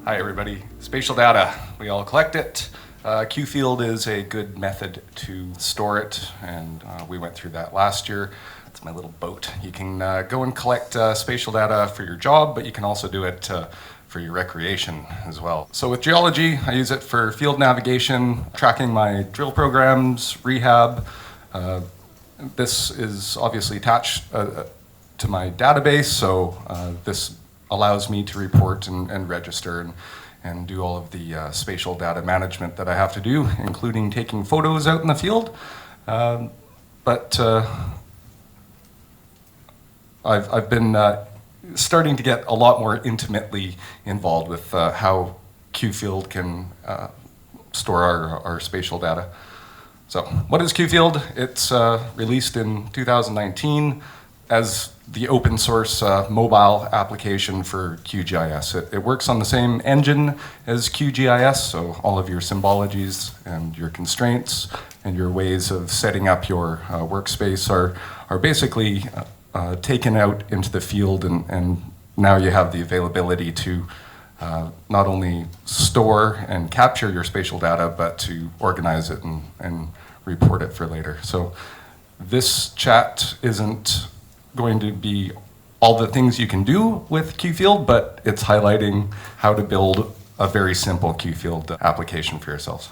Hi everybody. Spatial data, we all collect it. QField is a good method to store it, and we went through that last year. It's my little boat. You can go and collect spatial data for your job, but you can also do it for your recreation as well. So with geology, I use it for field navigation, tracking my drill programs, rehab. This is obviously attached to my database, so this allows me to report and register and do all of the spatial data management that I have to do, including taking photos out in the field. But I've been starting to get a lot more intimately involved with how QField can store our spatial data. So what is QField? It's released in 2019 as the open source mobile application for QGIS. It works on the same engine as QGIS, so all of your symbologies and your constraints and your ways of setting up your workspace are basically taken out into the field, and now you have the availability to not only store and capture your spatial data, but to organize it and report it for later. So this chat isn't going to be all the things you can do with QField, but it's highlighting how to build a very simple QField application for yourselves.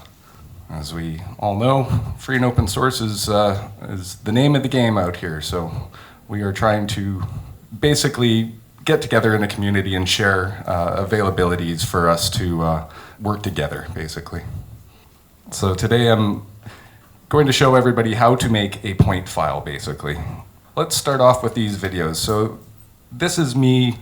As we all know, free and open source is the name of the game out here. So we are trying to basically get together in a community and share availabilities for us to work together, basically. So today I'm going to show everybody how to make a point file, basically. Let's start off with these videos. So this is me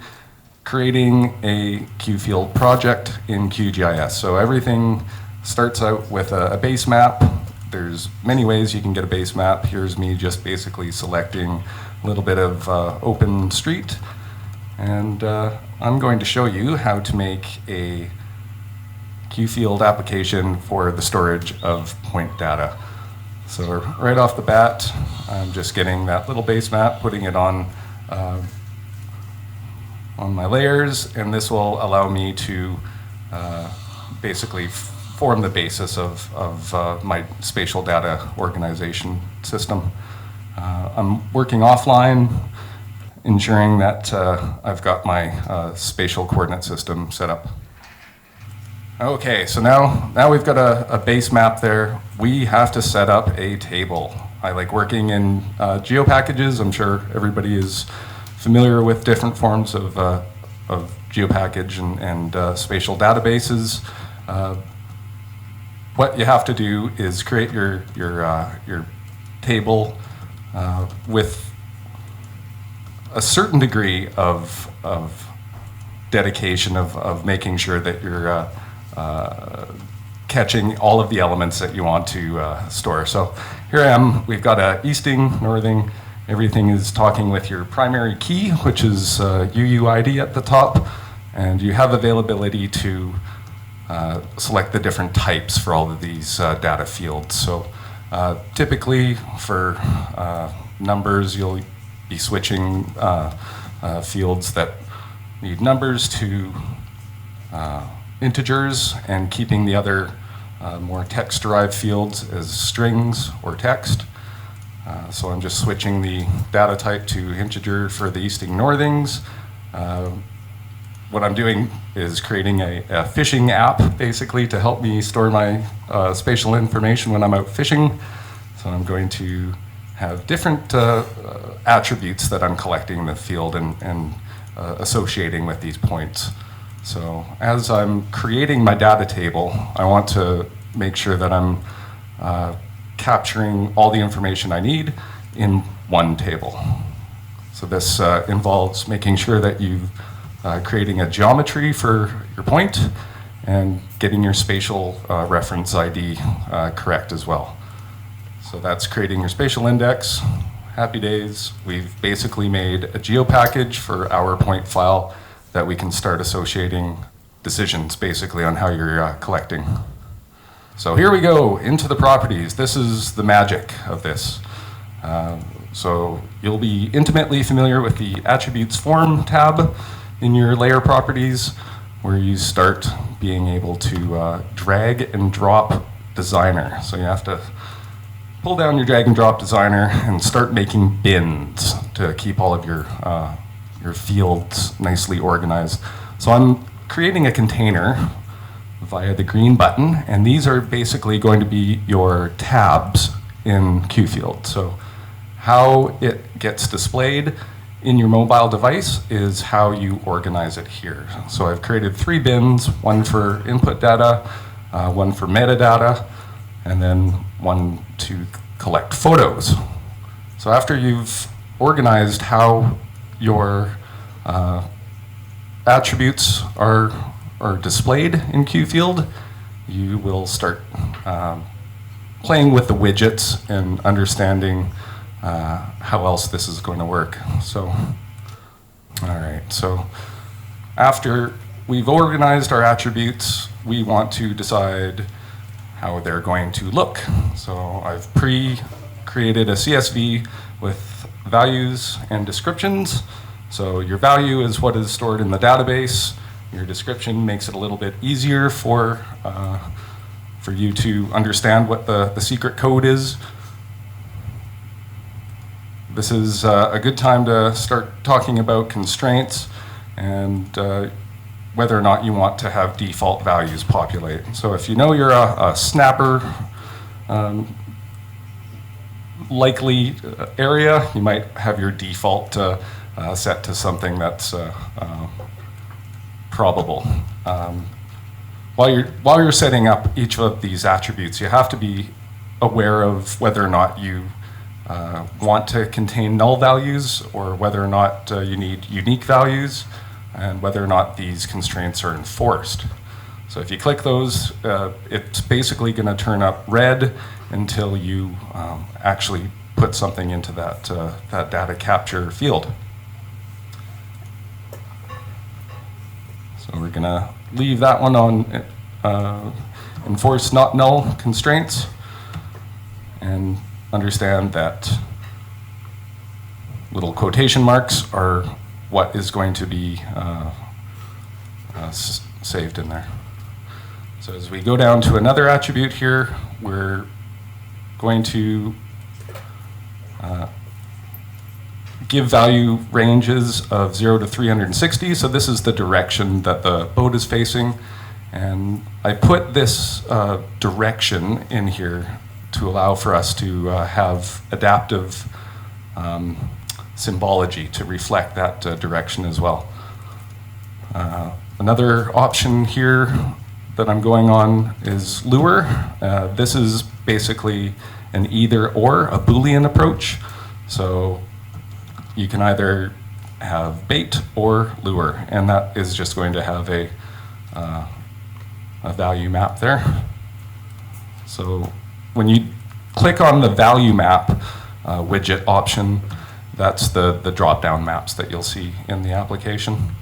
creating a QField project in QGIS. So everything starts out with a base map. There's many ways you can get a base map. Here's me just basically selecting a little bit of open street. And I'm going to show you how to make a QField application for the storage of point data. So right off the bat, I'm just getting that little base map, putting it on my layers, and this will allow me to basically form the basis of my spatial data organization system. I'm working offline, ensuring that I've got my spatial coordinate system set up. Okay, so now we've got a base map there. We have to set up a table. I like working in geopackages. I'm sure everybody is familiar with different forms of geopackage and spatial databases. What you have to do is create your table with a certain degree of dedication of making sure that you're catching all of the elements that you want to store. So here I am, we've got a easting, northing, everything is talking with your primary key, which is UUID at the top, and you have availability to select the different types for all of these data fields. So typically for numbers, you'll be switching fields that need numbers to integers and keeping the other more text-derived fields as strings or text. So I'm just switching the data type to integer for the easting northings. What I'm doing is creating a fishing app, basically, to help me store my spatial information when I'm out fishing. So I'm going to have different attributes that I'm collecting in the field and associating with these points. So as I'm creating my data table, I want to make sure that I'm capturing all the information I need in one table. So this involves making sure that you're creating a geometry for your point and getting your spatial reference ID correct as well. So that's creating your spatial index. Happy days. We've basically made a geopackage for our point file that we can start associating decisions basically on how you're collecting. So here we go into the properties. This is the magic of this. So you'll be intimately familiar with the attributes form tab in your layer properties. where you start being able to drag and drop designer. So you have to pull down your drag and drop designer and start making bins to keep all of your fields nicely organized. So I'm creating a container via the green button, and these are basically going to be your tabs in QField. So how it gets displayed in your mobile device is how you organize it here. So I've created 3 bins, one for input data, one for metadata, and then one to collect photos. So after you've organized how your attributes are displayed in QField, you will start playing with the widgets and understanding how else this is going to work. So, all right, so after we've organized our attributes, we want to decide how they're going to look. So I've pre-created a CSV with values and descriptions. So your value is what is stored in the database. Your description makes it a little bit easier for you to understand what the secret code is. This is a good time to start talking about constraints and whether or not you want to have default values populate. So if you know you're a snapper likely area, you might have your default set to something that's probable. While you're setting up each of these attributes, you have to be aware of whether or not you want to contain null values or whether or not you need unique values and whether or not these constraints are enforced. So if you click those, it's basically going to turn up red until you actually put something into that data capture field. So we're going to leave that one on enforce not null constraints and understand that little quotation marks are what is going to be saved in there. So as we go down to another attribute here, we're going to give value ranges of 0 to 360. So this is the direction that the boat is facing. And I put this direction in here to allow for us to have adaptive symbology to reflect that direction as well. Another option here that I'm going on is lure. This is basically an either or, a Boolean approach. So you can either have bait or lure, and that is just going to have a value map there. So when you click on the value map widget option, that's the drop-down maps that you'll see in the application.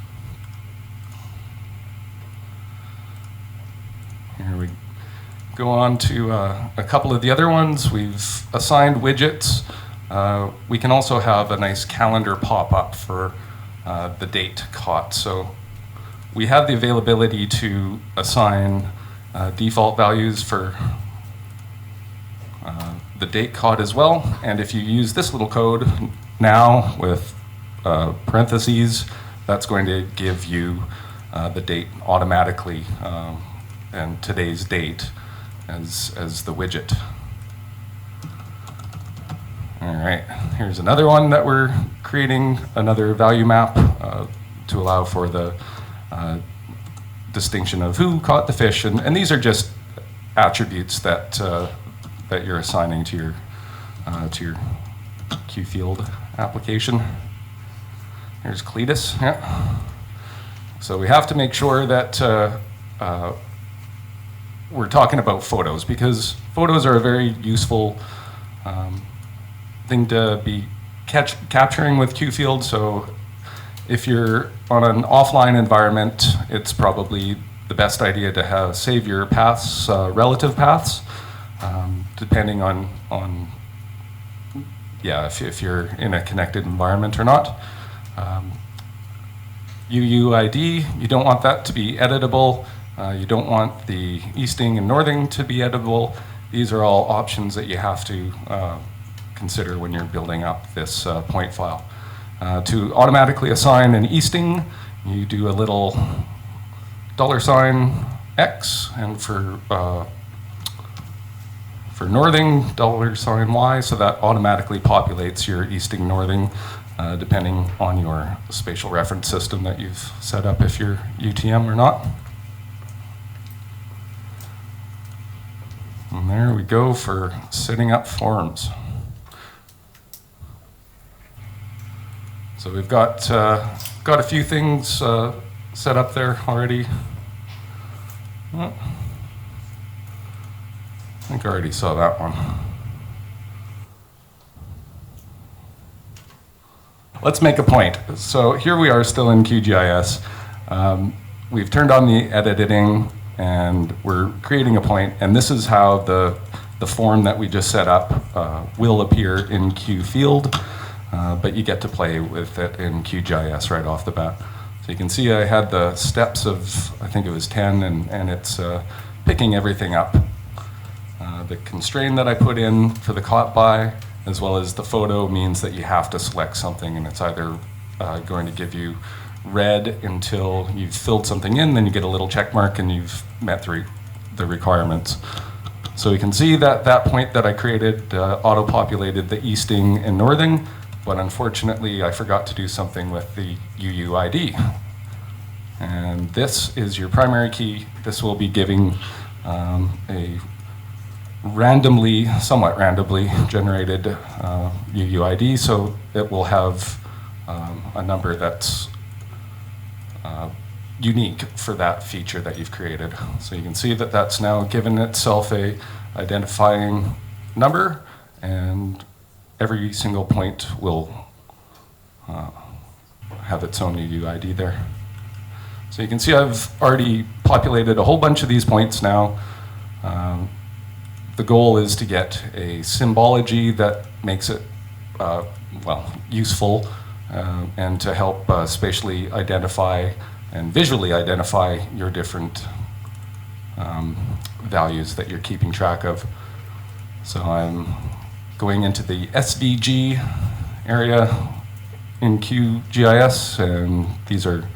Here we go on to a couple of the other ones. We've assigned widgets. We can also have a nice calendar pop-up for the date caught. So we have the availability to assign default values for the date caught as well. And if you use this little code now with parentheses, that's going to give you the date automatically and today's date as the widget. All right, here's another one that we're creating, another value map to allow for the distinction of who caught the fish. And these are just attributes that that you're assigning to your QField application. Here's Cletus. Yeah. So we have to make sure that we're talking about photos, because photos are a very useful thing to be capturing with QField. So if you're on an offline environment, it's probably the best idea to save your paths, relative paths, depending on if you're in a connected environment or not. UUID, you don't want that to be editable. You don't want the easting and northing to be editable. These are all options that you have to consider when you're building up this point file. To automatically assign an easting, you do a little $X, and for northing, $Y, so that automatically populates your easting northing, depending on your spatial reference system that you've set up, if you're UTM or not. And there we go for setting up forms. So we've got a few things set up there already. Oh, I think I already saw that one. Let's make a point. So here we are still in QGIS. We've turned on the editing and we're creating a point, and this is how the form that we just set up will appear in QField, but you get to play with it in QGIS right off the bat. So you can see I had the steps of, I think it was 10, and it's picking everything up. The constraint that I put in for the caught by, as well as the photo, means that you have to select something, and it's either going to give you red until you've filled something in, then you get a little check mark and you've met the requirements. So you can see that that point that I created auto-populated the easting and northing, but unfortunately I forgot to do something with the UUID. And this is your primary key. This will be giving a somewhat randomly generated UUID, so it will have a number that's unique for that feature that you've created. So you can see that that's now given itself a identifying number, and every single point will have its own UUID there. So you can see I've already populated a whole bunch of these points now. The goal is to get a symbology that makes it useful, and to help spatially identify and visually identify your different values that you're keeping track of. So I'm going into the SVG area in QGIS, and these are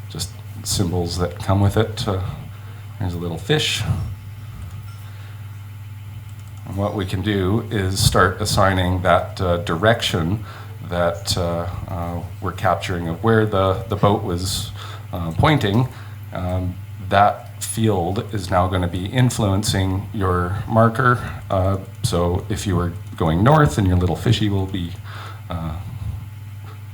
just symbols that come with it. There's a little fish. And what we can do is start assigning that direction that we're capturing of where the boat was pointing. That field is now going to be influencing your marker. So if you were going north, then your little fishy will be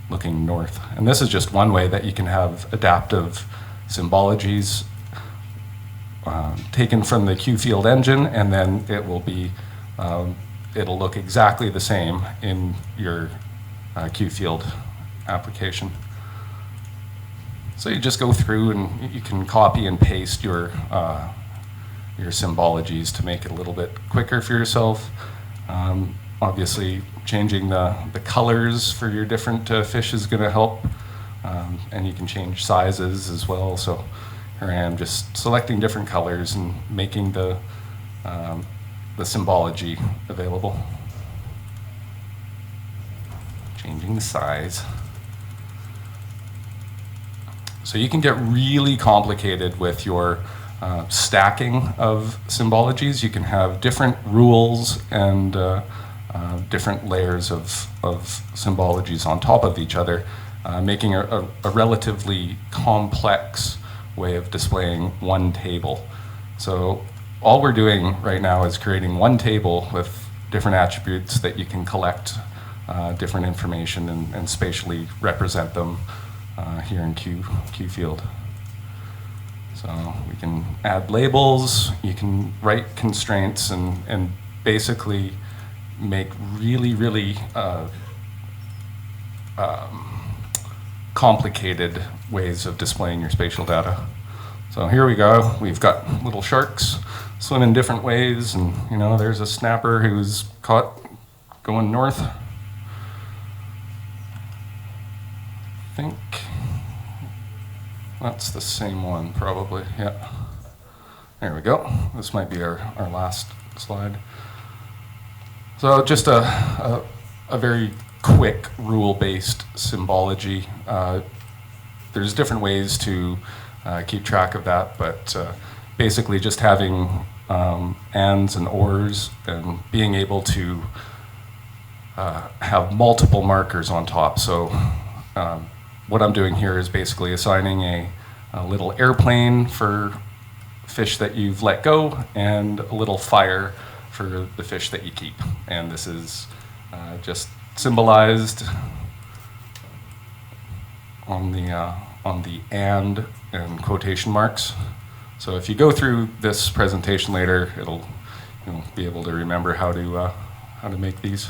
looking north. And this is just one way that you can have adaptive symbologies taken from the QField engine, and then it will be it'll look exactly the same in your QField application. So you just go through and you can copy and paste your symbologies to make it a little bit quicker for yourself. Obviously, changing the colors for your different fish is going to help, and you can change sizes as well. So here I am just selecting different colors and making the symbology available. Changing the size. So you can get really complicated with your stacking of symbologies. You can have different rules and different layers of symbologies on top of each other, making a relatively complex way of displaying one table. So all we're doing right now is creating one table with different attributes that you can collect different information and spatially represent them here in QField. So we can add labels, you can write constraints, and basically make really complicated ways of displaying your spatial data. So here we go. We've got little sharks swim in different ways, and there's a snapper who's caught going north. I think That's the same one, probably, yeah. There we go. This might be our last slide. So just a very quick rule-based symbology. There's different ways to keep track of that, but basically just having ands and ors and being able to have multiple markers on top. So what I'm doing here is basically assigning a little airplane for fish that you've let go and a little fire for the fish that you keep. And this is just symbolized on the and quotation marks. So if you go through this presentation later, you'll be able to remember how to make these.